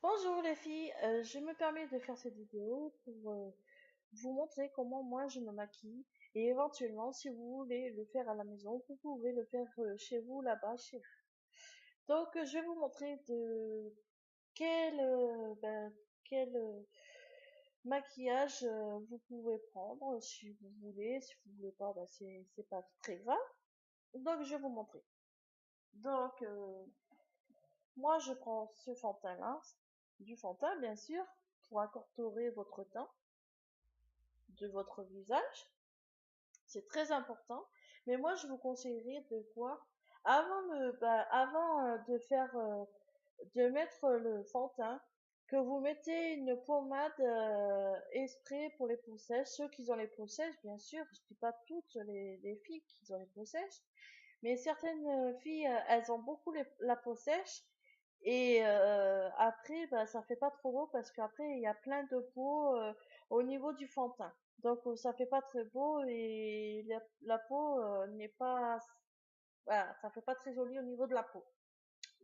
Bonjour les filles, je me permets de faire cette vidéo pour vous montrer comment moi je me maquille et éventuellement si vous voulez le faire à la maison, vous pouvez le faire chez vous là-bas, chez vous. Donc je vais vous montrer de quel maquillage vous pouvez prendre si vous voulez, si vous voulez pas, c'est pas très grave. Donc je vais vous montrer. Donc moi je prends ce fond de teint là, du fond de teint bien sûr, pour incorporer votre teint de votre visage, c'est très important. Mais moi, je vous conseillerais de quoi? Avant de faire, de mettre le fond de teint, que vous mettez une pommade spray pour les peaux sèches. Ceux qui ont les peaux sèches, bien sûr, je dis pas toutes les filles qui ont les peaux sèches, mais certaines filles, elles ont beaucoup la peau sèche. Et après, ça fait pas trop beau parce qu'après, il y a plein de peau au niveau du fond de teint. Donc, ça fait pas très beau et la peau n'est pas, voilà, ça fait pas très joli au niveau de la peau.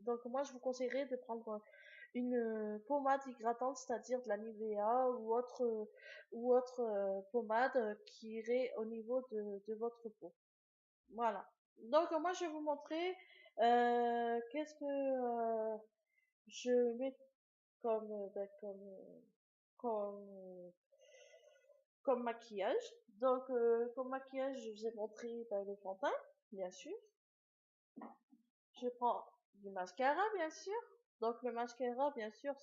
Donc, moi, je vous conseillerais de prendre une pommade hydratante, c'est-à-dire de la Nivea ou autre pommade qui irait au niveau de votre peau. Voilà. Donc, moi, je vais vous montrer qu'est-ce que je mets comme, comme, comme maquillage. Donc, comme maquillage, je vous ai montré le fond de teint, bien sûr. Je prends du mascara, bien sûr. Donc, le mascara, bien sûr,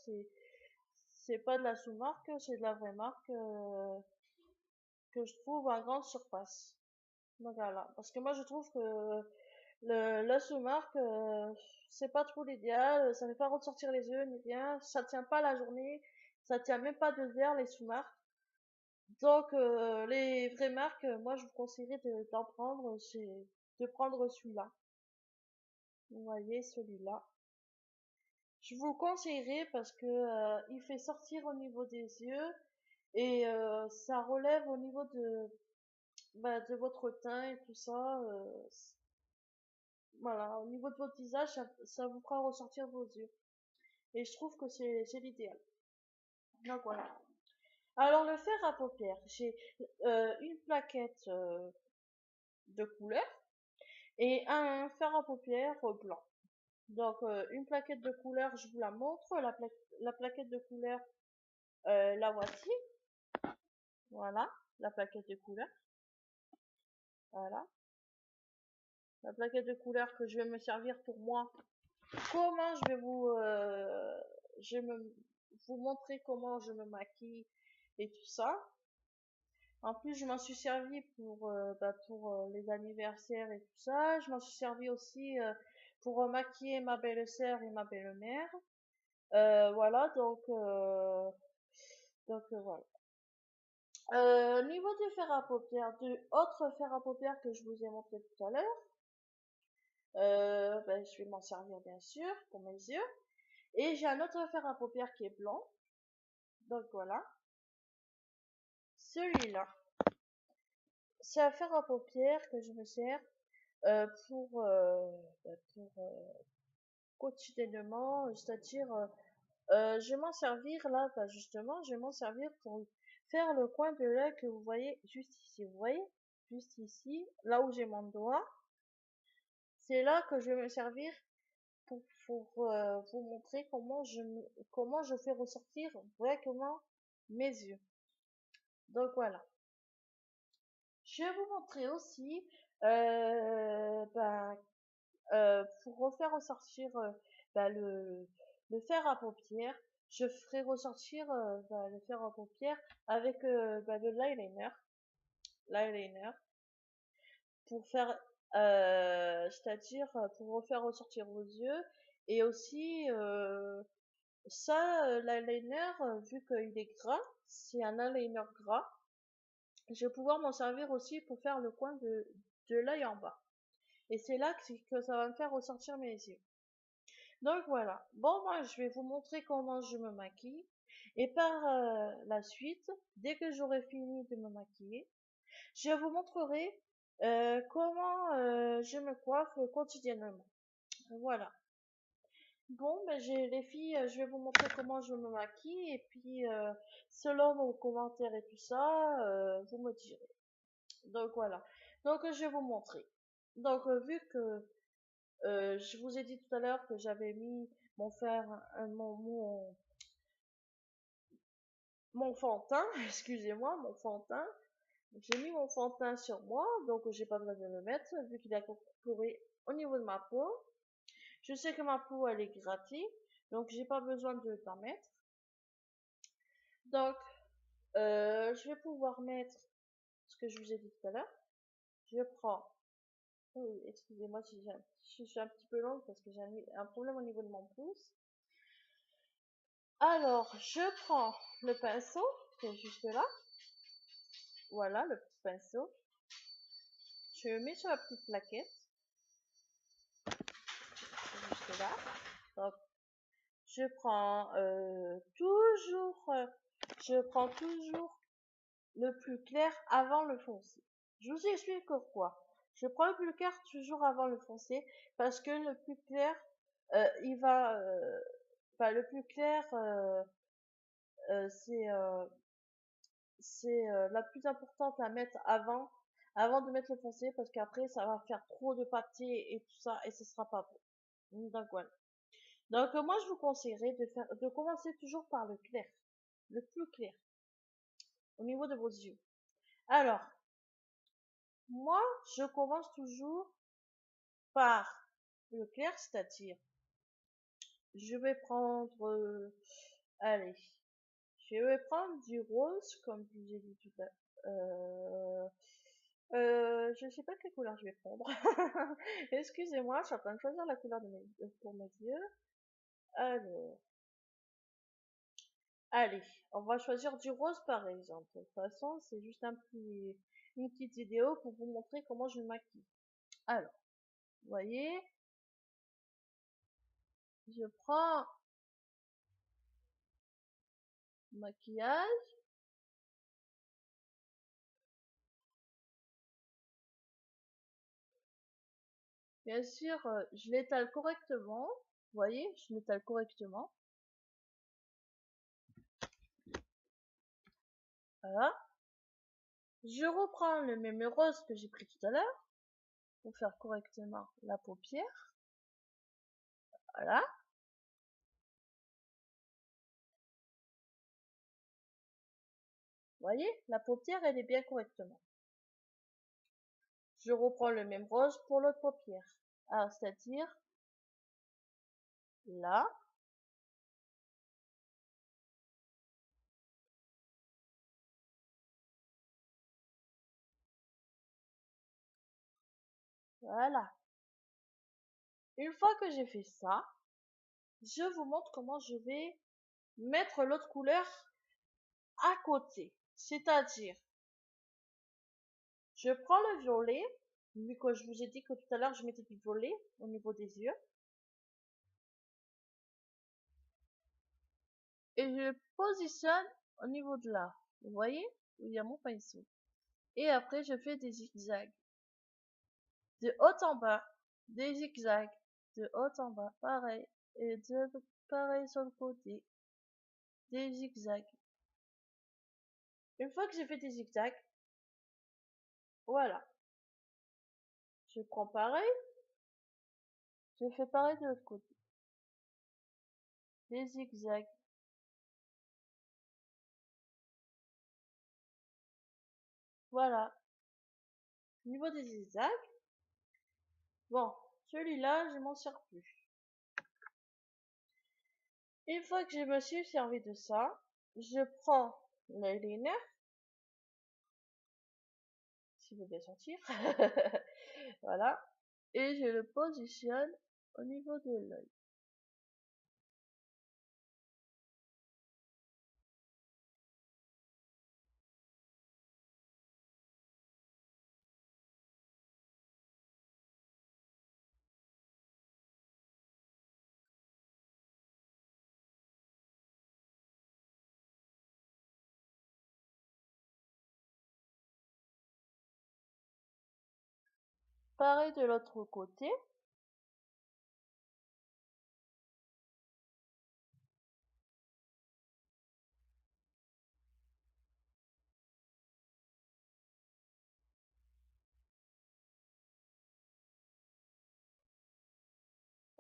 c'est pas de la sous-marque, c'est de la vraie marque que je trouve à grande surface. Donc, voilà. Parce que moi, je trouve que la sous-marque, c'est pas trop l'idéal, ça fait pas ressortir les yeux ni rien, ça tient pas la journée, ça tient même pas 2 heures les sous-marques. Donc les vraies marques, moi je vous conseillerais d'en prendre, c'est de prendre celui-là. Vous voyez celui-là. Je vous conseillerais parce que il fait sortir au niveau des yeux et ça relève au niveau de votre teint et tout ça. Voilà, au niveau de votre visage, ça vous fera ressortir vos yeux. Et je trouve que c'est l'idéal. Donc voilà. Alors le fer à paupières, j'ai une plaquette de couleur et un fer à paupières blanc. Donc une plaquette de couleur, je vous la montre. La plaquette de couleur, la voici. Voilà, la plaquette de couleur. Voilà, la plaquette de couleur que je vais me servir pour moi. Comment je vais je vais vous montrer comment je me maquille et tout ça. En plus, je m'en suis servi pour les anniversaires et tout ça. Je m'en suis servi aussi pour maquiller ma belle-sœur et ma belle-mère. Voilà, voilà. Niveau du fer à paupières, du autre fer à paupières que je vous ai montré tout à l'heure, je vais m'en servir bien sûr pour mes yeux. Et j'ai un autre fer à paupières qui est blanc. Donc voilà, celui-là. C'est un fer à paupières que je me sers pour quotidiennement, c'est-à-dire je vais m'en servir là, justement, je vais m'en servir pour faire le coin de l'œil que vous voyez juste ici. Vous voyez, juste ici, là où j'ai mon doigt, c'est là que je vais me servir pour vous montrer comment je fais ressortir vraiment mes yeux. Donc voilà. Je vais vous montrer aussi euh, ben, pour refaire ressortir le fer à paupières, je ferai ressortir le fer à paupières avec de l'eyeliner, pour faire, c'est-à-dire pour refaire ressortir vos yeux, et aussi l'eyeliner, vu qu'il est gras, c'est un eyeliner gras, je vais pouvoir m'en servir aussi pour faire le coin de l'œil en bas. Et c'est là que ça va me faire ressortir mes yeux. Donc voilà. Bon, moi, je vais vous montrer comment je me maquille. Et par la suite, dès que j'aurai fini de me maquiller, je vous montrerai comment je me coiffe quotidiennement. Voilà. Bon, ben les filles, je vais vous montrer comment je me maquille et puis selon vos commentaires et tout ça, vous me direz. Donc voilà. Donc je vais vous montrer. Donc vu que je vous ai dit tout à l'heure que j'avais mis mon fer, mon fond de teint, excusez-moi, mon fond de teint. J'ai mis mon fond de teint sur moi, donc j'ai pas besoin de le mettre vu qu'il a incorporé au niveau de ma peau. Je sais que ma peau elle est grattée, donc j'ai pas besoin de t'en mettre. Donc je vais pouvoir mettre ce que je vous ai dit tout à l'heure. Je prends, oh, excusez-moi si je suis un petit peu longue parce que j'ai un problème au niveau de mon pouce. Alors je prends le pinceau qui est juste là. Voilà le petit pinceau. Je le mets sur la petite plaquette, juste là. Donc je prends je prends toujours le plus clair avant le foncé. Je vous explique pourquoi. Je prends le plus clair toujours avant le foncé parce que le plus clair, il va, enfin le plus clair, c'est la plus importante à mettre avant de mettre le foncé parce qu'après ça va faire trop de pâté et tout ça et ce sera pas bon. Donc voilà. Donc moi je vous conseillerais de commencer toujours par le clair, le plus clair au niveau de vos yeux. Alors moi je commence toujours par le clair, c'est-à-dire je vais prendre allez, je vais prendre du rose comme je vous ai dit tout à l'heure. Je sais pas quelle couleur je vais prendre. Excusez-moi, je suis en train de choisir la couleur pour mes yeux. Alors, allez, on va choisir du rose par exemple. De toute façon, c'est juste une petite vidéo pour vous montrer comment je me maquille. Alors, vous voyez, je prends le maquillage. Bien sûr, je l'étale correctement. Vous voyez, je l'étale correctement. Voilà. Je reprends le même rose que j'ai pris tout à l'heure pour faire correctement la paupière. Voilà. Vous voyez, la paupière, elle est bien correctement. Je reprends le même rose pour l'autre paupière. Alors, c'est-à-dire là. Voilà. Une fois que j'ai fait ça, je vous montre comment je vais mettre l'autre couleur à côté. C'est-à-dire, je prends le violet, vu que je vous ai dit que tout à l'heure je mettais du violet au niveau des yeux, et je le positionne au niveau de là. Vous voyez où il y a mon pinceau. Et après, je fais des zigzags. De haut en bas, des zigzags. De haut en bas, pareil. Et pareil sur le côté, des zigzags. Une fois que j'ai fait des zigzags, voilà. Je prends pareil, je fais pareil de l'autre côté. Des zigzags. Voilà. Au niveau des zigzags, bon, celui-là, je m'en sers plus. Une fois que je me suis servi de ça, je prends l'eyeliner, si vous bien sentir, voilà, et je le positionne au niveau de l'œil. Pareil de l'autre côté.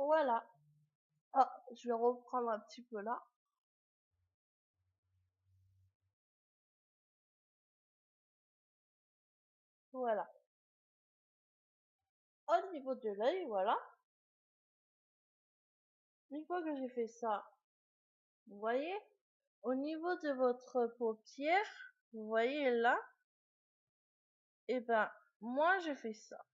Voilà. Ah, je vais reprendre un petit peu là. Voilà. Au niveau de l'œil, voilà. Une fois que j'ai fait ça, vous voyez, au niveau de votre paupière, vous voyez là, et ben, moi je fais ça.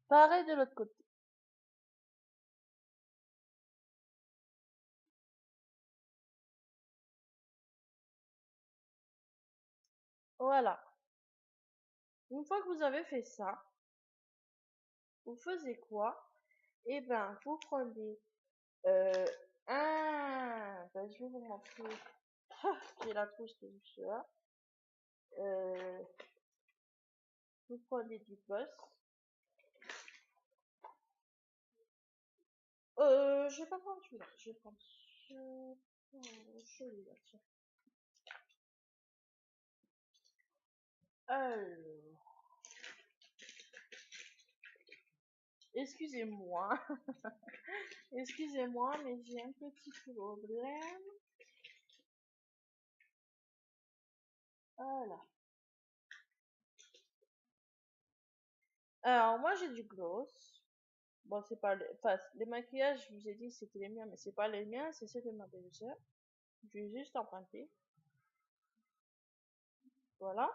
Pareil de l'autre côté. Voilà. Une fois que vous avez fait ça, vous faisiez quoi? Eh ben, vous prenez je vais vous montrer. J'ai la trousse de douceur. Euh, vous prenez du gloss. Je vais pas prendre celui-là. Je vais prendre celui-là. Tiens. Alors, excusez-moi. Excusez-moi, mais j'ai un petit problème. Voilà. Alors, moi, j'ai du gloss. Bon, c'est pas enfin, les maquillages, je vous ai dit, c'était les miens, mais c'est pas les miens, c'est ceux de ma belle-sœur. Je vais juste emprunter. Voilà.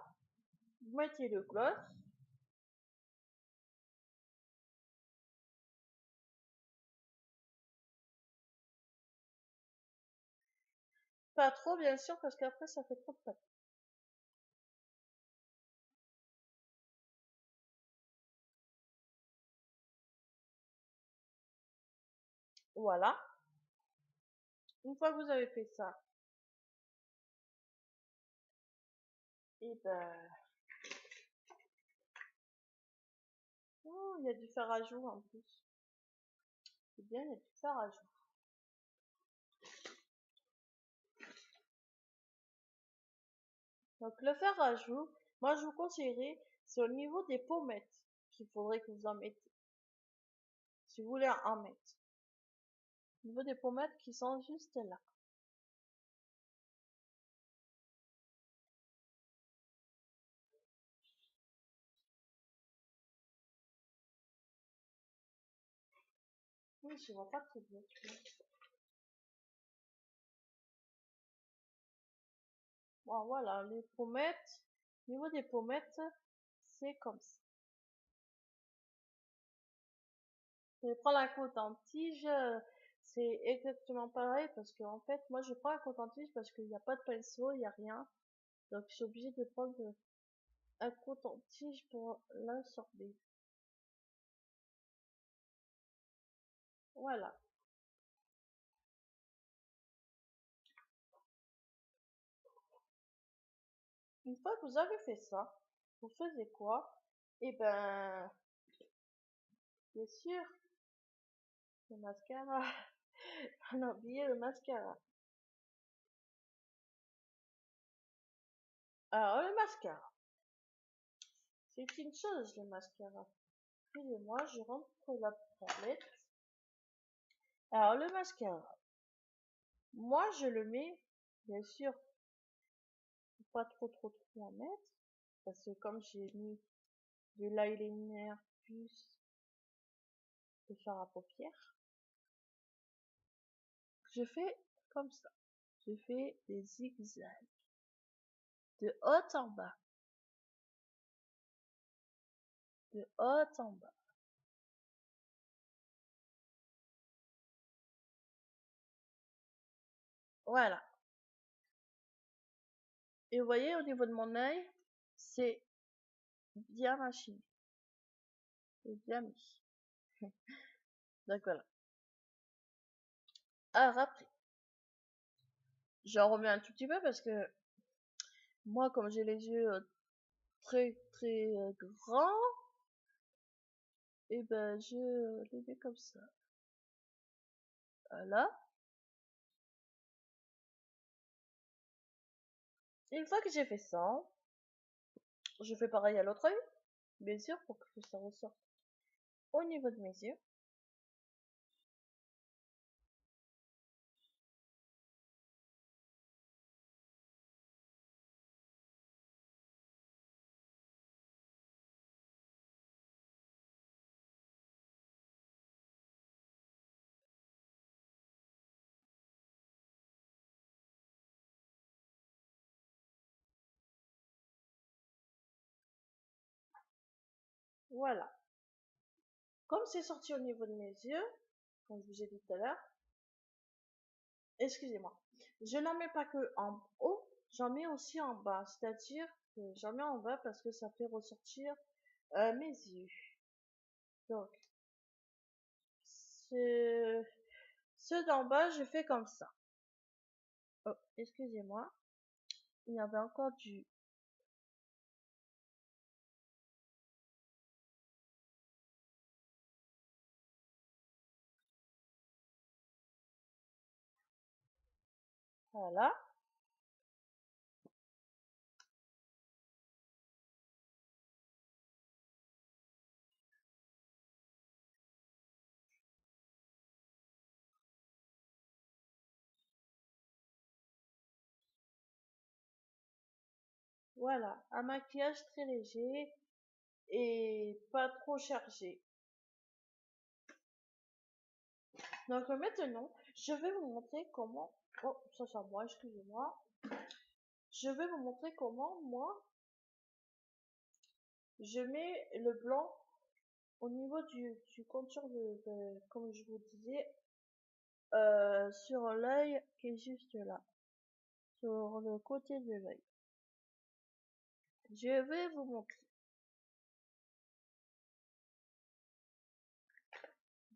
Vous mettez le gloss. Pas trop, bien sûr, parce qu'après, ça fait trop de pâte. Voilà. Une fois que vous avez fait ça, et ben, oh, il y a du fer à jour en plus. C'est bien, il y a du fer à jour. Donc, le fer à jour, moi, je vous conseillerais, c'est au niveau des pommettes qu'il faudrait que vous en mettez. Si vous voulez en mettre. Au niveau des pommettes qui sont juste là. Oui, je vois pas très bien. Bon, voilà, les pommettes. Au niveau des pommettes, c'est comme ça. Je prends la coton-tige, c'est exactement pareil parce que en fait, moi je prends un coton-tige parce qu'il n'y a pas de pinceau, il n'y a rien. Donc je suis obligée de prendre un coton-tige pour l'absorber. Voilà. Une fois que vous avez fait ça, vous faisiez quoi? Eh ben, bien sûr, le mascara. On a oublié le mascara. Alors, le mascara. C'est une chose, le mascara. Excusez-moi, je rentre la palette. Alors, le mascara. Moi, je le mets, bien sûr, faut pas trop en mettre. Parce que comme j'ai mis de l'eyeliner plus de fard à paupières, je fais comme ça. Je fais des zigzags. De haut en bas. De haut en bas. Voilà. Et vous voyez, au niveau de mon œil, c'est bien machiné. C'est bien mis. Donc voilà. Alors après, j'en remets un tout petit peu parce que moi, comme j'ai les yeux très grands, et ben je les mets comme ça. Voilà. Une fois que j'ai fait ça, je fais pareil à l'autre œil, bien sûr, pour que ça ressorte au niveau de mes yeux. Voilà. Comme c'est sorti au niveau de mes yeux, comme je vous ai dit tout à l'heure, excusez-moi, je n'en mets pas que en haut, j'en mets aussi en bas. C'est-à-dire que j'en mets en bas parce que ça fait ressortir mes yeux. Donc, ce, ceux d'en bas, je fais comme ça. Oh, excusez-moi, il y avait encore du... Voilà. Voilà, un maquillage très léger et pas trop chargé. Donc maintenant, je vais vous montrer comment... Oh, ça c'est moi, excusez-moi. Je vais vous montrer comment, moi, je mets le blanc au niveau du contour comme je vous disais, sur l'œil qui est juste là, sur le côté de l'œil. Je vais vous montrer.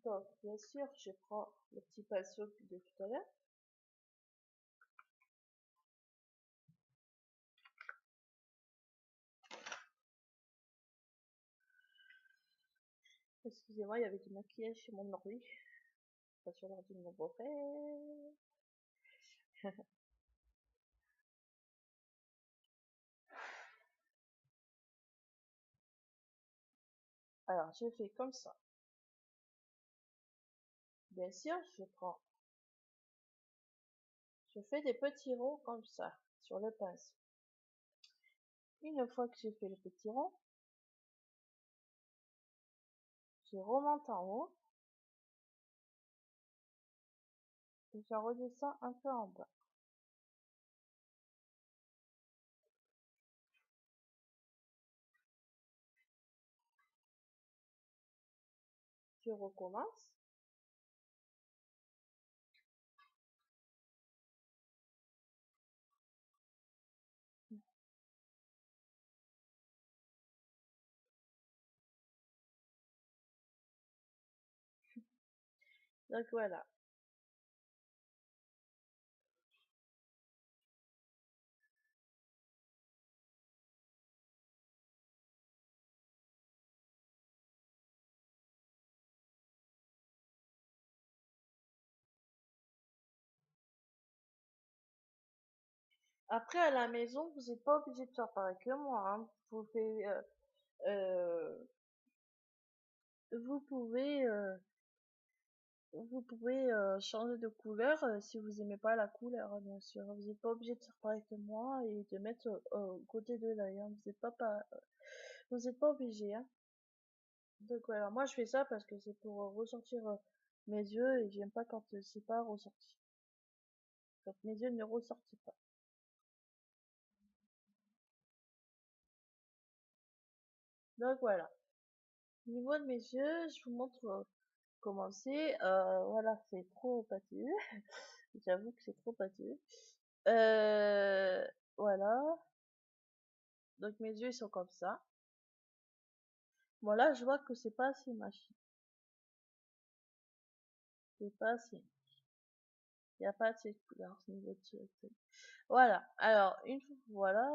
Donc, bien sûr, je prends le petit pinceau de tout à l'heure. Excusez-moi, il y avait du maquillage sur mon ordi, pas sur l'ordi de mon beau-frère. Alors, je fais comme ça. Bien sûr, je fais des petits ronds comme ça, sur le pinceau. Une fois que j'ai fait le petit rond, je remonte en haut et je redescends un peu en bas. Je recommence. Donc voilà. Après, à la maison, vous n'êtes pas obligé de faire pareil que moi, hein. Euh, vous pouvez, changer de couleur si vous aimez pas la couleur, hein, bien sûr. Vous n'êtes pas obligé de faire pareil que moi et de mettre au côté de l'œil, hein. Vous n'êtes pas obligé, hein. Donc voilà, moi je fais ça parce que c'est pour ressortir mes yeux et j'aime pas quand c'est pas ressorti. Quand mes yeux ne ressortent pas. Donc voilà. Au niveau de mes yeux, je vous montre comment c'est. Voilà, c'est trop pâteux. J'avoue que c'est trop pâteux. Euh, voilà. Donc mes yeux ils sont comme ça. Bon là, je vois que c'est pas assez machine. C'est pas assez. Il n'y a pas assez de couleur au niveau de ce truc. Voilà. Alors, voilà.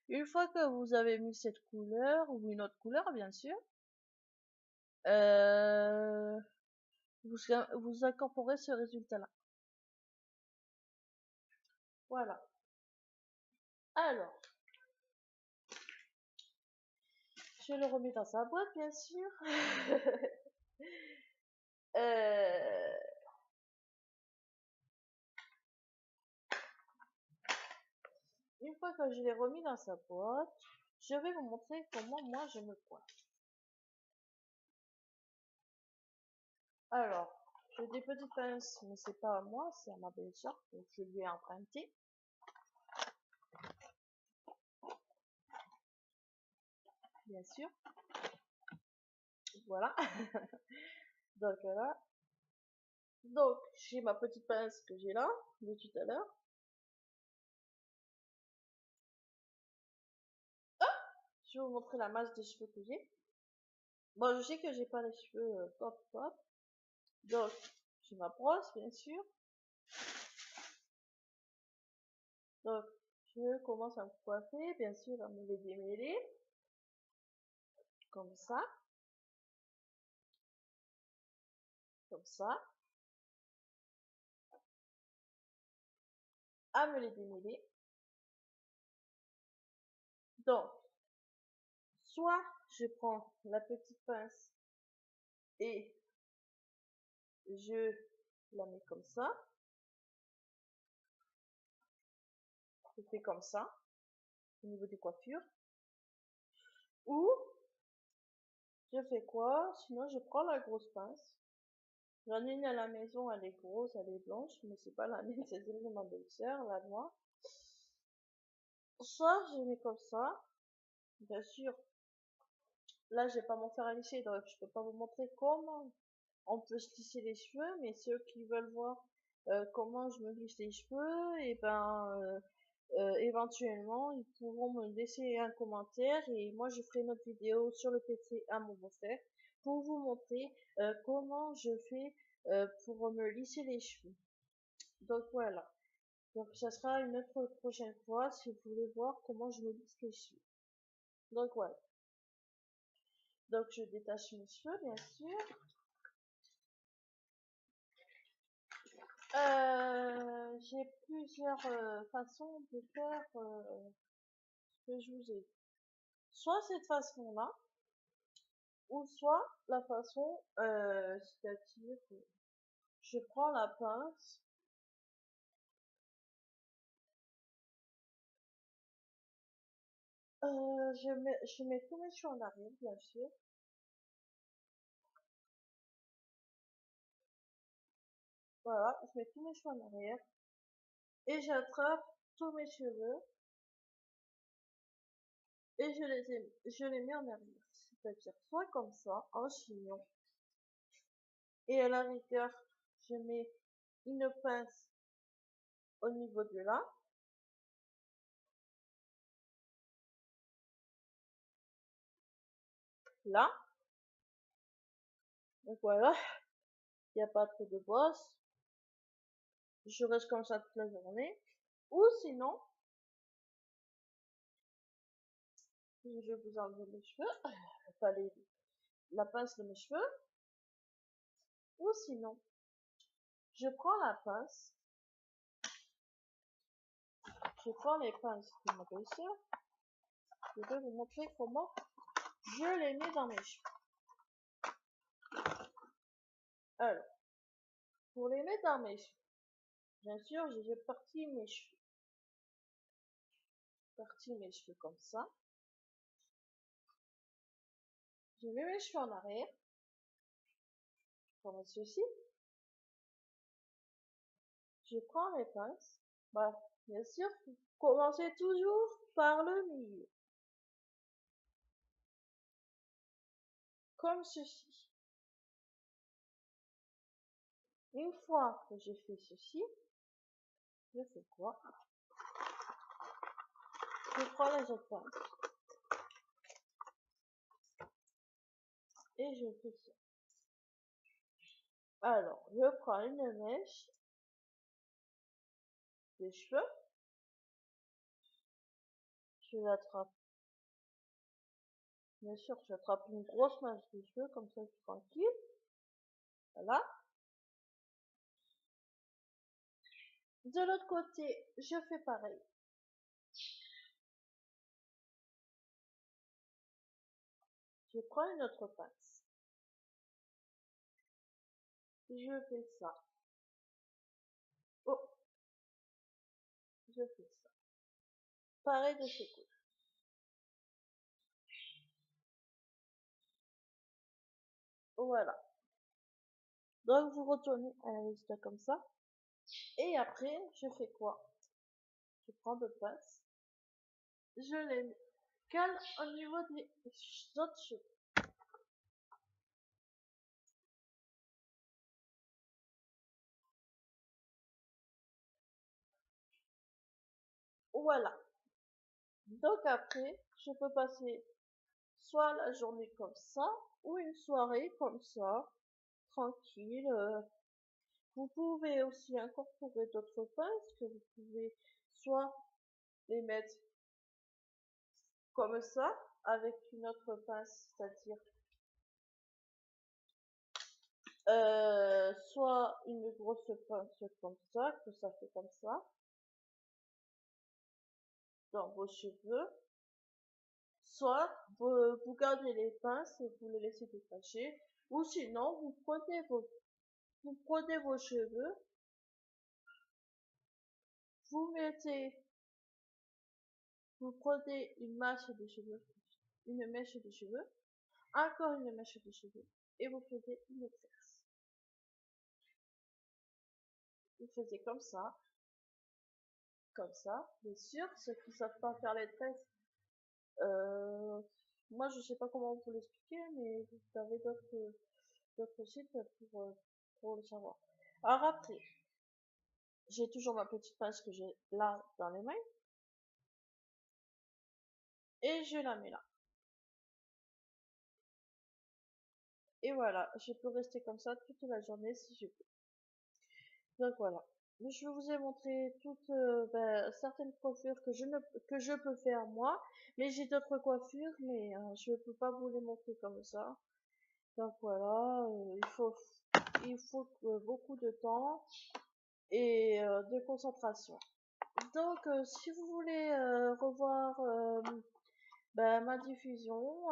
Une fois que vous avez mis cette couleur, ou une autre couleur, bien sûr, euh, vous incorporez ce résultat-là. Voilà. Alors, je le remets dans sa boîte, bien sûr. Une fois que je l'ai remis dans sa boîte, je vais vous montrer comment moi je me coiffe. Alors, j'ai des petites pinces, mais c'est pas à moi, c'est à ma belle-sœur, donc je lui ai emprunté. Bien sûr. Voilà. Donc là. Donc, j'ai ma petite pince que j'ai là, de tout à l'heure. Je vais vous montrer la masse de cheveux que j'ai. Bon, je sais que j'ai pas les cheveux top top. Donc, j'ai ma brosse, bien sûr. Donc, je commence à me coiffer, bien sûr, à me les démêler. Comme ça. Comme ça. À me les démêler. Donc, soit je prends la petite pince et je la mets comme ça. Je fais comme ça, au niveau des coiffures. Ou, je fais quoi? Sinon, je prends la grosse pince. J'en ai une à la maison, elle est grosse, elle est blanche, mais c'est pas la mienne, c'est celle de ma belle-sœur, la noire. Soit je mets comme ça. Bien sûr, là, j'ai pas mon fer à lisser, donc je peux pas vous montrer comment on peut se lisser les cheveux, mais ceux qui veulent voir comment je me lisse les cheveux, et ben, éventuellement, ils pourront me laisser un commentaire et moi je ferai une autre vidéo sur le PC à mon beau-frère pour vous montrer comment je fais pour me lisser les cheveux. Donc voilà. Donc ça sera une autre prochaine fois si vous voulez voir comment je me lisse les cheveux. Donc voilà. Donc je détache mes cheveux bien sûr. J'ai plusieurs façons de faire ce que je vous ai dit. Soit cette façon-là, ou soit la façon, c'est-à-dire, je prends la pince, je mets tous mes cheveux en arrière, bien sûr. Voilà, je mets tous mes cheveux en arrière et j'attrape tous mes cheveux et je les mets en arrière. C'est-à-dire soit comme ça, en chignon, et à la rigueur, je mets une pince au niveau de là. Donc voilà, il n'y a pas trop de bosse. Je reste comme ça toute la journée. Ou sinon, je vais vous enlever mes cheveux, enfin la pince de mes cheveux. Ou sinon, je prends la pince, je prends les pinces de ma belle-sœur. Je vais vous montrer comment je les mets dans mes cheveux. Alors, pour les mettre dans mes cheveux, bien sûr, j'ai parti mes cheveux. Parti mes cheveux comme ça. Je mets mes cheveux en arrière, comme ceci. Je prends mes pinces. Bah, bien sûr, commencez toujours par le milieu. Comme ceci. Une fois que j'ai fait ceci, je fais quoi? Je prends les autres pinces. Et je fais ça. Alors, je prends une mèche de cheveux. Je l'attrape. Bien sûr, j'attrape une grosse mèche de cheveux, comme ça je suis tranquille. Voilà. De l'autre côté, je fais pareil. Je prends une autre pince. Je fais ça. Oh, je fais ça. Pareil de ce côté. Voilà. Donc vous retournez à la résultat comme ça. Et après, je fais quoi? Je prends deux pinces. Je les cale au niveau des autres cheveux. Voilà. Donc après, je peux passer soit la journée comme ça, ou une soirée comme ça, tranquille. Vous pouvez aussi incorporer d'autres pinces que vous pouvez soit les mettre comme ça, avec une autre pince, c'est-à-dire soit une grosse pince comme ça, que ça fait comme ça, dans vos cheveux, soit vous gardez les pinces et vous les laissez détacher, ou sinon vous prenez vos cheveux, vous mettez, vous prenez une mèche de cheveux, encore une mèche de cheveux, et vous faites une tresse. Vous faites comme ça, bien sûr, ceux qui savent pas faire les tresses, euh, moi je sais pas comment vous l'expliquer, mais vous avez d'autres sites pour le savoir. Alors après, j'ai toujours ma petite pince que j'ai là dans les mains, et je la mets là. Et voilà, je peux rester comme ça toute la journée si je veux. Donc voilà. Je vous ai montré toutes certaines coiffures que je peux faire moi, mais j'ai d'autres coiffures, mais je peux pas vous les montrer comme ça. Donc voilà, il faut beaucoup de temps et de concentration. Donc si vous voulez revoir ma diffusion,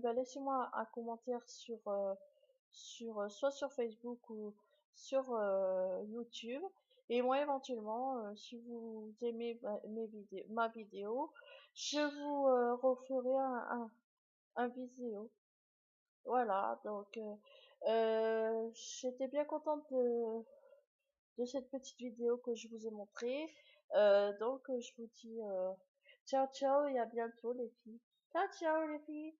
laissez-moi un commentaire soit sur Facebook ou sur YouTube. Et moi, éventuellement, si vous aimez ma vidéo, je vous referai un vidéo. Voilà, donc j'étais bien contente de cette petite vidéo que je vous ai montrée. Donc je vous dis ciao ciao et à bientôt les filles. Ciao ciao les filles.